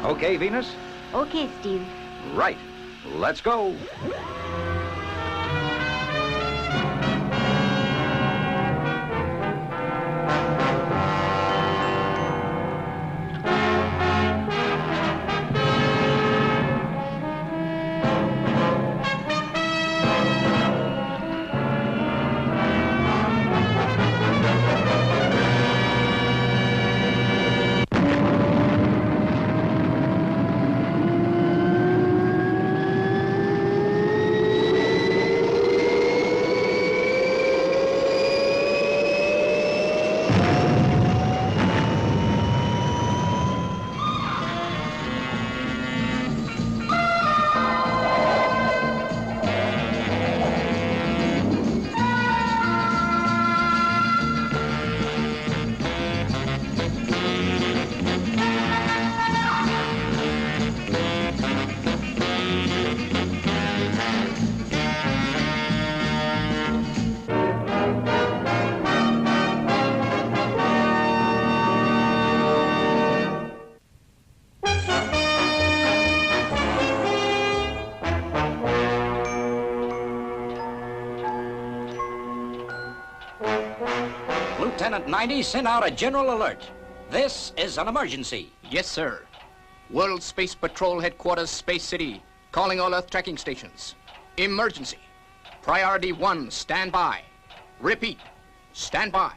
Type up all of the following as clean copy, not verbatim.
Okay, Venus? Okay, Steve. Right. Let's go. Lieutenant 90 sent out a general alert. This is an emergency. Yes, sir. World Space Patrol Headquarters, Space City, calling all Earth tracking stations. Emergency. Priority 1, stand by. Repeat, stand by.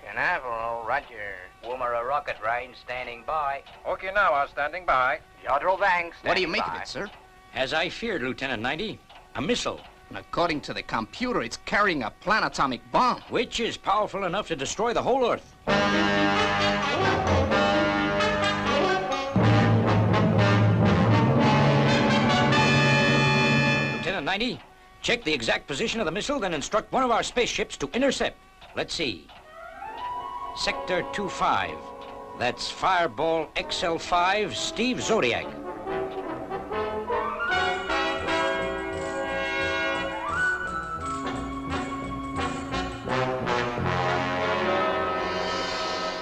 Canaveral, roger. Woomera rocket range standing by. Okinawa standing by. Yadro Vang standing by. What do you make of it, sir? As I feared, Lieutenant 90, a missile, According to the computer, it's carrying a planetomic bomb. which is powerful enough to destroy the whole Earth. Lieutenant 90, check the exact position of the missile, then instruct one of our spaceships to intercept. Let's see. Sector 25. That's Fireball XL5, Steve Zodiac.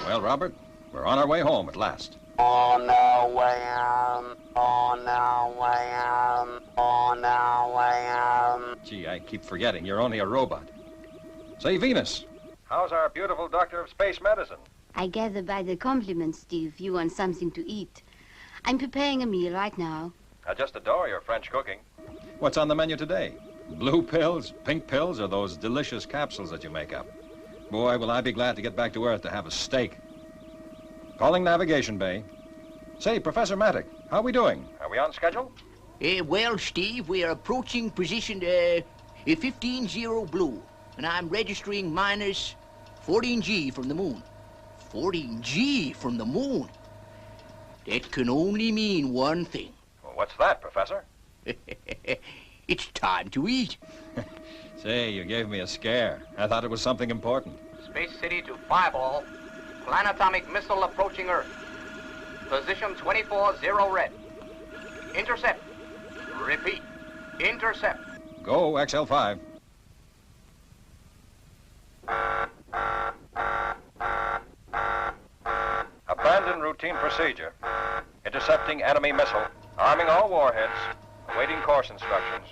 Well, Robert, we're on our way home at last. On our way home, on our way home, on our way home. Gee, I keep forgetting you're only a robot. Say, Venus, how's our beautiful doctor of space medicine? I gather by the compliments, Steve, you want something to eat. I'm preparing a meal right now. I just adore your French cooking. What's on the menu today? Blue pills, pink pills, or those delicious capsules that you make up? Boy, will I be glad to get back to Earth to have a steak. Calling Navigation Bay. Say, Professor Matic, how are we doing? Are we on schedule? Well, Steve, we are approaching position 15-0 blue, and I'm registering minus 14G from the moon. 14G from the moon? That can only mean one thing. Well, what's that, Professor? It's time to eat. Say, you gave me a scare. I thought it was something important. Space City to Fireball. Planetomic missile approaching Earth. Position 24-0 red. Intercept. Repeat. Intercept. Go, XL5. Abandon routine procedure. Intercepting enemy missile. Arming all warheads. Awaiting course instructions.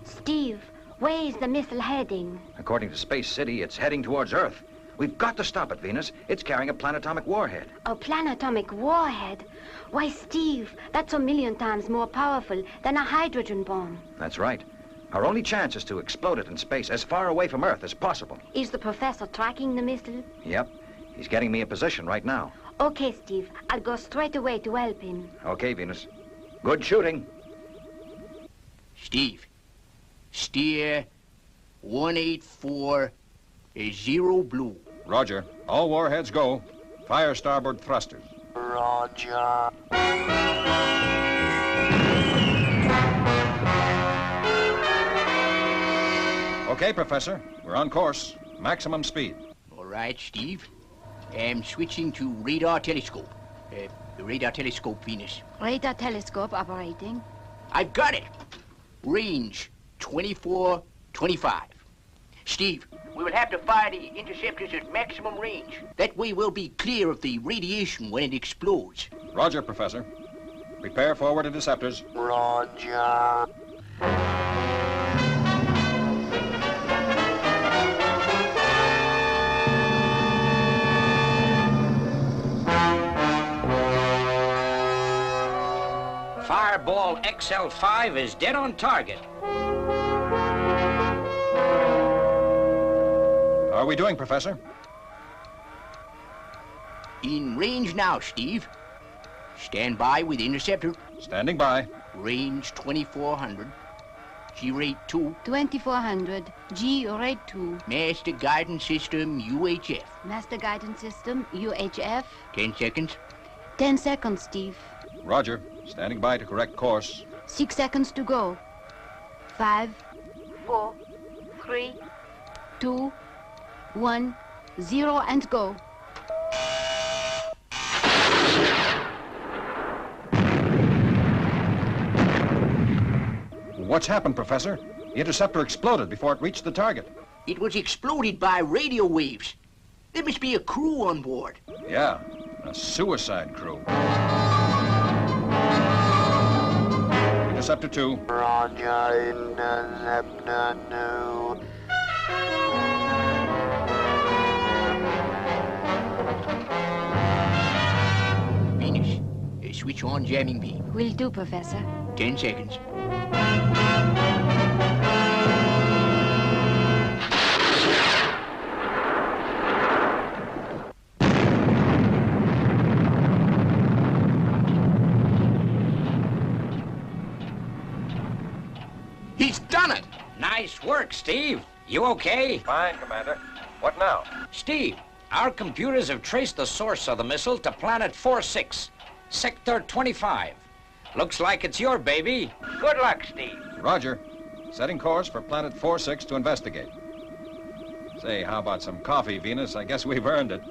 Steve, where is the missile heading? According to Space City, it's heading towards Earth. We've got to stop it, Venus. It's carrying a planetomic warhead. A planetomic warhead? Why, Steve, that's a million times more powerful than a hydrogen bomb. That's right. Our only chance is to explode it in space as far away from Earth as possible. Is the professor tracking the missile? Yep. He's getting me a position right now. Okay, Steve. I'll go straight away to help him. Okay, Venus. Good shooting. Steve, steer 184-0 blue. Roger. All warheads go. Fire starboard thrusters. Roger. Okay, Professor. We're on course. Maximum speed. All right, Steve. I'm switching to radar telescope. The radar telescope, Venus. Radar telescope operating. I've got it. Range 2425. Steve, we will have to fire the interceptors at maximum range. That way we'll be clear of the radiation when it explodes. Roger, Professor. Prepare forward interceptors. Roger. Fireball XL5 is dead on target. How are we doing, Professor? In range now, Steve. Stand by with interceptor. Standing by. Range 2400. G rate 2. 2400. G rate 2. Master guidance system UHF. Master guidance system UHF. 10 seconds. 10 seconds, Steve. Roger. Standing by to correct course. 6 seconds to go. 5, 4, 3, 2, 1, 0, and go. What's happened, Professor? The interceptor exploded before it reached the target. It was exploded by radio waves. There must be a crew on board. Yeah, a suicide crew. Interceptor 2. Roger, interceptor 2. Venus, switch on jamming beam. Will do, Professor. 10 seconds. He's done it! Nice work, Steve. You okay? Fine, Commander. What now? Steve, our computers have traced the source of the missile to planet 46, Sector 25. Looks like it's your baby. Good luck, Steve. Roger. Setting course for planet 46 to investigate. Say, how about some coffee, Venus? I guess we've earned it.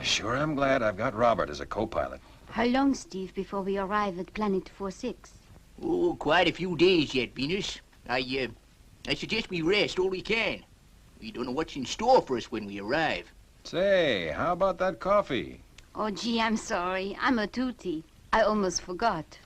Sure am glad I've got Robert as a co-pilot. How long, Steve, before we arrive at planet 46? Oh, quite a few days yet, Venus. I suggest we rest all we can. We don't know what's in store for us when we arrive. Say, how about that coffee? Oh, gee, I'm sorry. I'm a tootie. I almost forgot.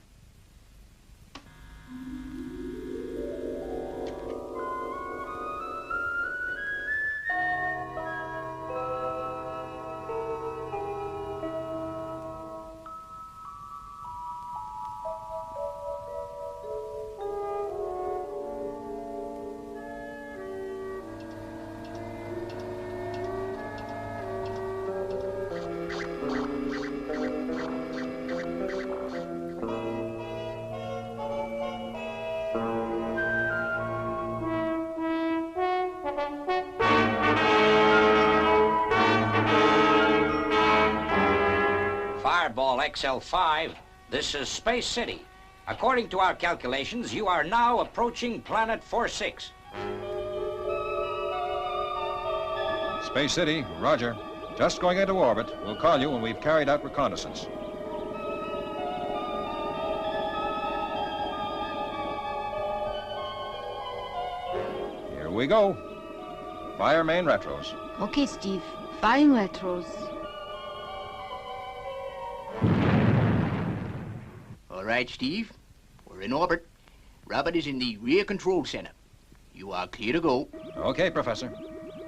Fireball XL5, this is Space City. According to our calculations, you are now approaching planet 46. Space City, roger. Just going into orbit. We'll call you when we've carried out reconnaissance. Here we go. Fire main retros. Okay, Steve. Firing retros. All right, Steve. We're in orbit. Robert is in the rear control center. You are clear to go. Okay, Professor.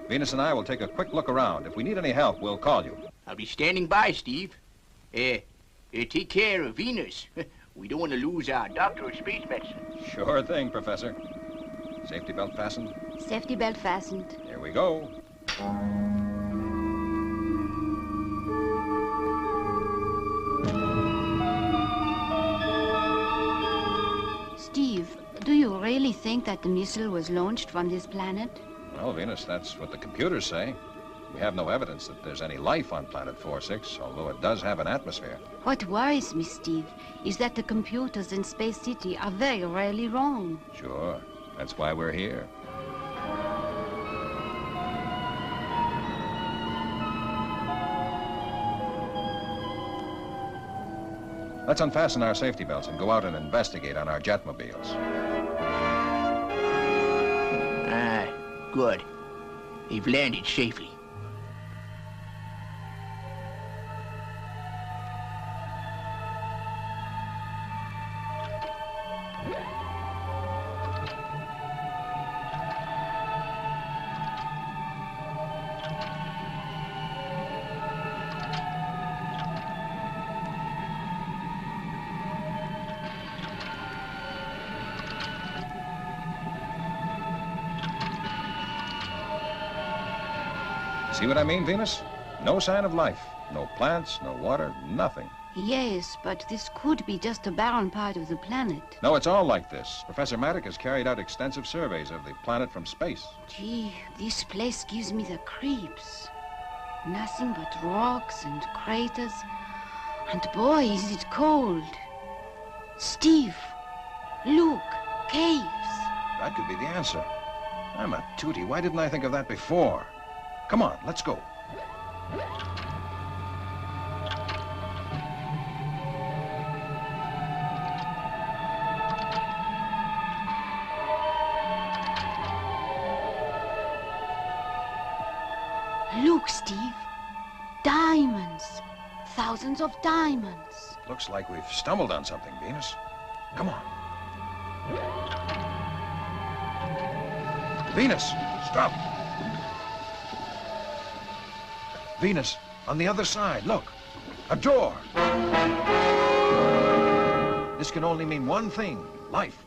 Venus and I will take a quick look around. If we need any help, we'll call you. I'll be standing by, Steve. Take care of Venus. We don't want to lose our doctor of space medicine. Sure thing, Professor. Safety belt fastened. Safety belt fastened. Here we go. Steve, do you really think that the missile was launched from this planet? Well, Venus, that's what the computers say. We have no evidence that there's any life on Planet 4-6, although it does have an atmosphere. What worries me, Steve, is that the computers in Space City are very rarely wrong. Sure. That's why we're here. Let's unfasten our safety belts and go out and investigate on our jetmobiles. Ah, good. They've landed safely. See what I mean, Venus? No sign of life. No plants, no water, nothing. Yes, but this could be just a barren part of the planet. No, it's all like this. Professor Maddock has carried out extensive surveys of the planet from space. Gee, this place gives me the creeps. Nothing but rocks and craters. And boy, is it cold. Steve, look, caves. That could be the answer. I'm a tootie. Why didn't I think of that before? Come on, let's go. Look, Steve. Diamonds. Thousands of diamonds. Looks like we've stumbled on something, Venus. Come on. Venus, stop. Venus, on the other side, look. A door. This can only mean one thing, life.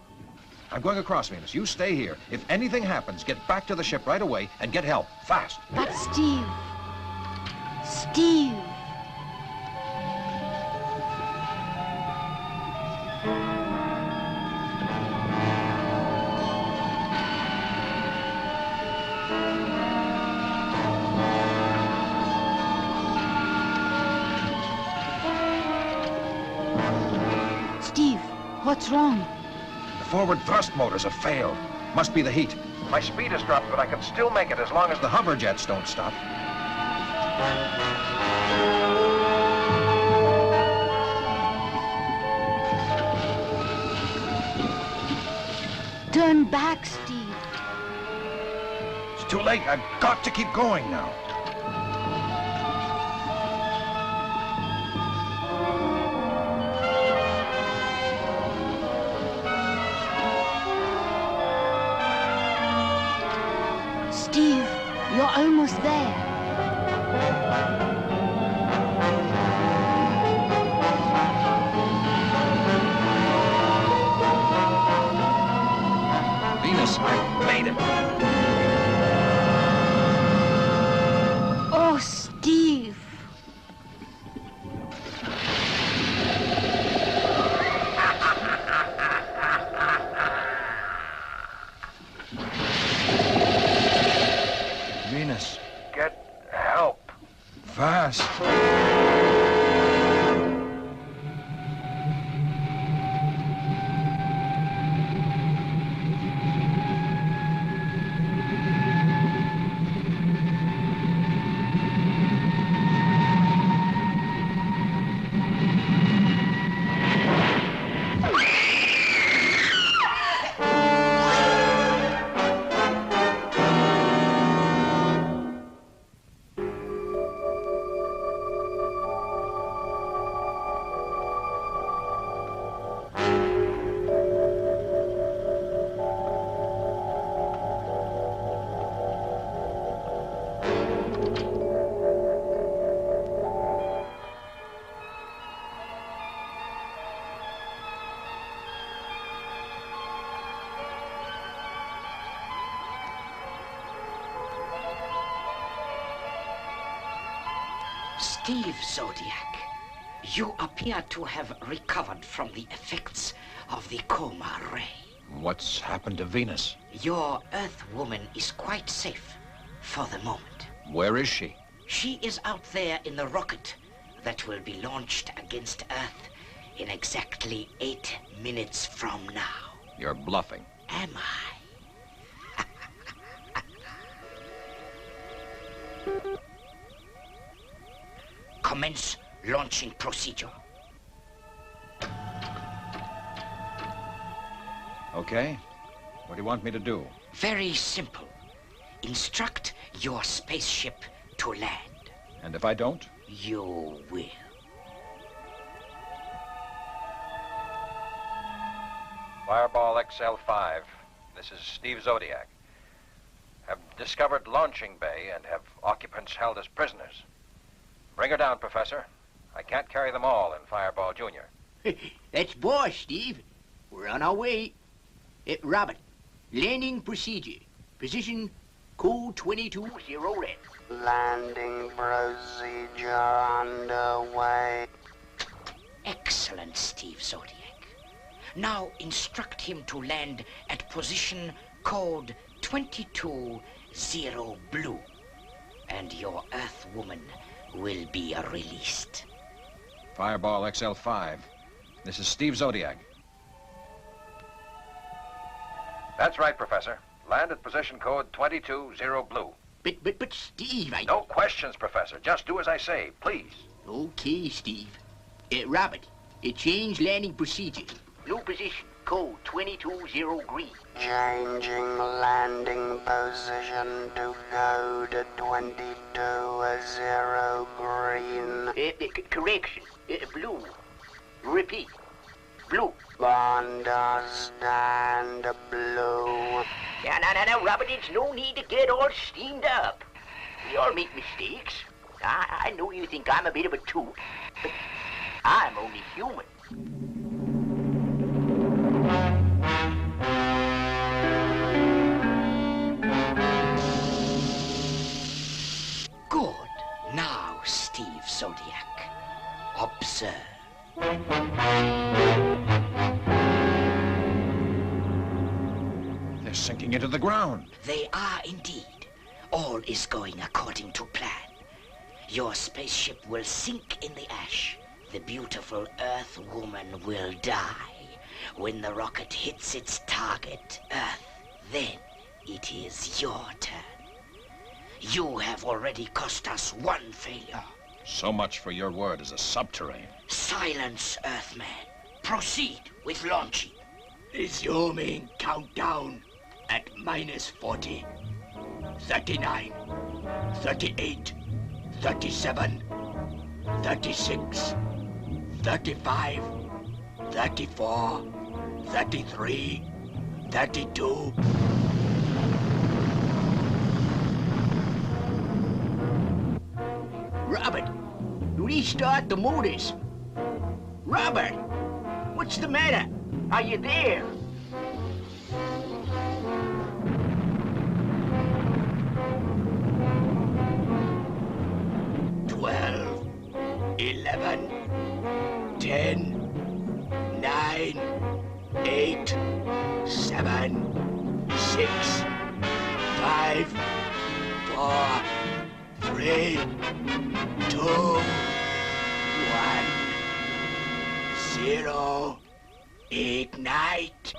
I'm going across, Venus. You stay here. If anything happens, get back to the ship right away and get help, fast. But Steve... Steve... Steve, what's wrong? The forward thrust motors have failed. Must be the heat. My speed has dropped, but I can still make it as long as the hover jets don't stop. Turn back, Steve. It's too late. I've got to keep going now. Steve, you're almost there. Venus, I made it. Oh, Steve. Venus, get help. Fast. Steve Zodiac, you appear to have recovered from the effects of the coma ray. What's happened to Venus? Your Earth woman is quite safe for the moment. Where is she? She is out there in the rocket that will be launched against Earth in exactly 8 minutes from now. You're bluffing. Am I? Commence launching procedure. Okay. What do you want me to do? Very simple. Instruct your spaceship to land. And if I don't? You will. Fireball XL5. This is Steve Zodiac. Have discovered launching bay and have occupants held as prisoners. Bring her down, Professor. I can't carry them all in Fireball Jr. That's boss, Steve. We're on our way. Robert, landing procedure. Position code 22 0 red. Landing procedure underway. Excellent, Steve Zodiac. Now instruct him to land at position code 22 0 blue. And your Earth woman will be released. Fireball XL5. This is Steve Zodiac. That's right, Professor. Land at position code 22 0 blue. But Steve, No questions, Professor. Just do as I say, please. Okay, Steve. Robert, change landing procedure. New position, code 22 0 green. Changing landing position to code 22 0 green. Correction, blue. Repeat, blue. Understand, blue. Now, Robert, it's no need to get all steamed up. We all make mistakes. I know you think I'm a bit of a toot, but I'm only human. Good. Now, Steve Zodiac, observe. They're sinking into the ground. They are indeed. All is going according to plan. Your spaceship will sink in the ash. The beautiful Earth woman will die. When the rocket hits its target, Earth, then it is your turn. You have already cost us one failure. So much for your word as a subterranean. Silence, Earthman. Proceed with launching. Resuming countdown at minus 40, 39, 38, 37, 36, 35, 34, 33, 32. Robert, restart the motors. Robert, what's the matter? Are you there? Twelve, 11, 10, 9, 8, 7, 6, 5, 4, 3, 2, 1, 0. Ignite.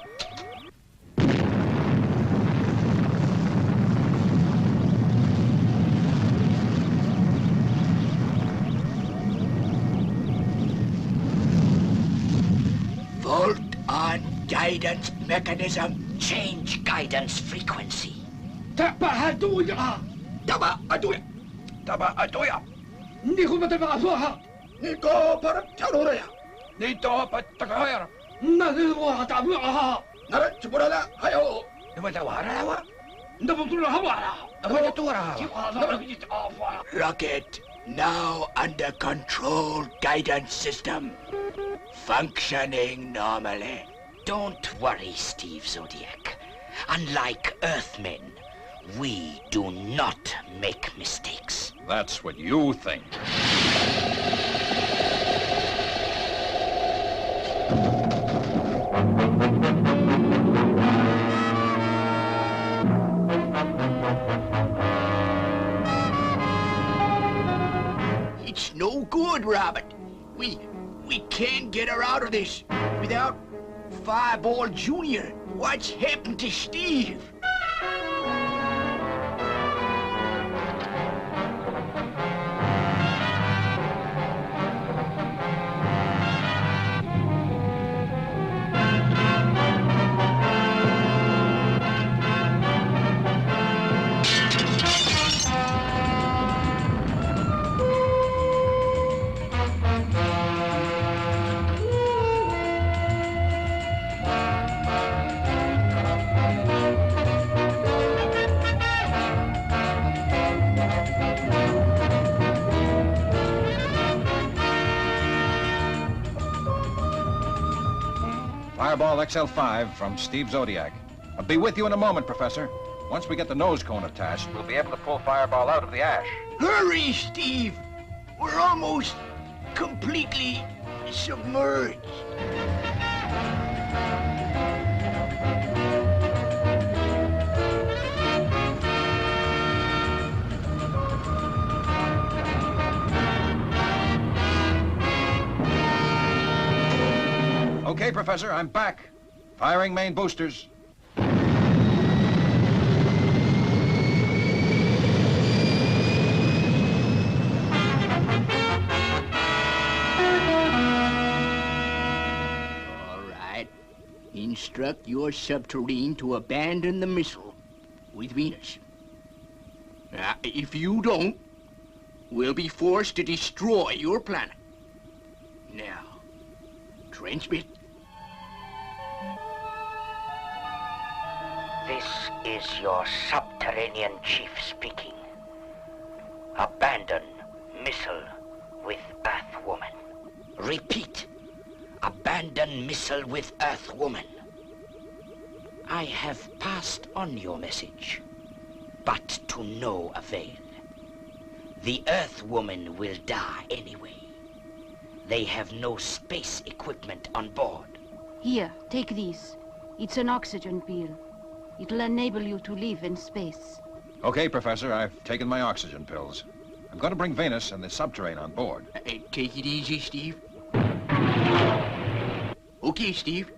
Volt on guidance mechanism. Change guidance frequency. Tabahaduya. Tabahaduya. Tabahaduya. Niko matapakasoha. Niko parapcharuya. Nito patagayar. Nako tabuha. Narachburala hayo. Namatawara. Rocket now under control. Guidance system functioning normally. Don't worry, Steve Zodiac. Unlike Earthmen, we do not make mistakes. That's what you think. good, Robert. We can't get her out of this without Fireball Jr. What's happened to Steve? Fireball XL5 from Steve Zodiac. I'll be with you in a moment, Professor. Once we get the nose cone attached, We'll be able to pull Fireball out of the ash. Hurry, Steve! We're almost completely submerged. Okay, Professor, I'm back. Firing main boosters. All right. Instruct your subterrane to abandon the missile with Venus. Now, if you don't, we'll be forced to destroy your planet. Now, transmit. This is your subterranean chief speaking. Abandon missile with Earthwoman. Repeat. Abandon missile with Earthwoman. I have passed on your message, but to no avail. The Earthwoman will die anyway. They have no space equipment on board. Here, take these. It's an oxygen pill. It'll enable you to live in space. Okay, Professor, I've taken my oxygen pills. I'm going to bring Venus and the subterrane on board. Take it easy, Steve. Okay, Steve.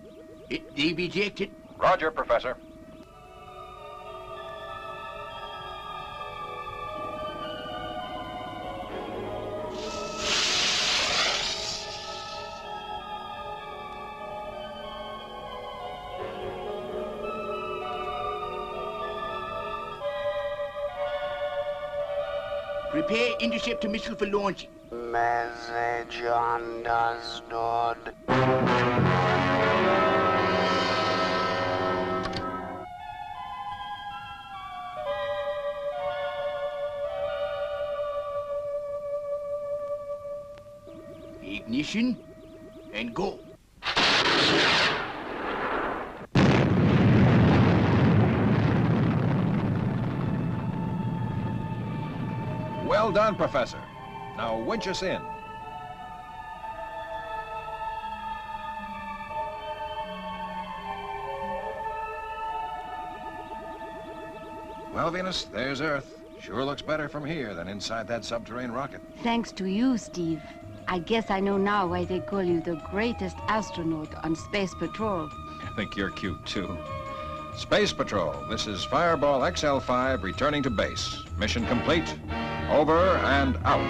They've ejected. Roger, Professor. Prepare interceptor missile for launching. Message understood. Ignition and go. Well done, Professor. Now winch us in. Well, Venus, there's Earth. Sure looks better from here than inside that subterranean rocket. Thanks to you, Steve. I guess I know now why they call you the greatest astronaut on Space Patrol. I think you're cute, too. Space Patrol, this is Fireball XL5 returning to base. Mission complete. Over and out.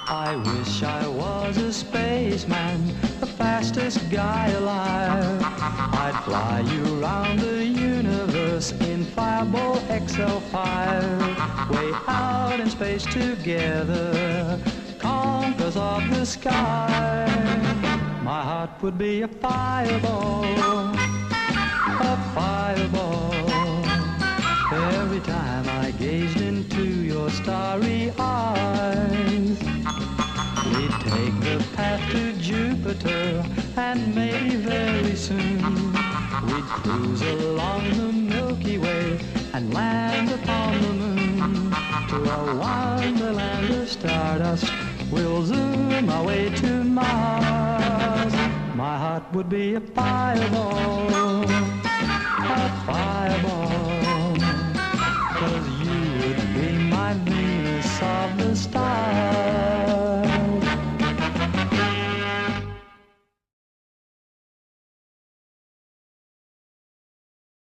I wish I was a spaceman, the fastest guy alive. I'd fly you around the universe in Fireball XL5. Way out in space together, conquerors of the sky. My heart would be a fireball, a fireball. Every time I gazed into your starry eyes, we'd take the path to Jupiter, and maybe very soon we'd cruise along the Milky Way and land upon the moon. To a wonderland of stardust, we'll zoom our way to Mars. My heart would be a fireball, a fireball. would be my Venus of the stars.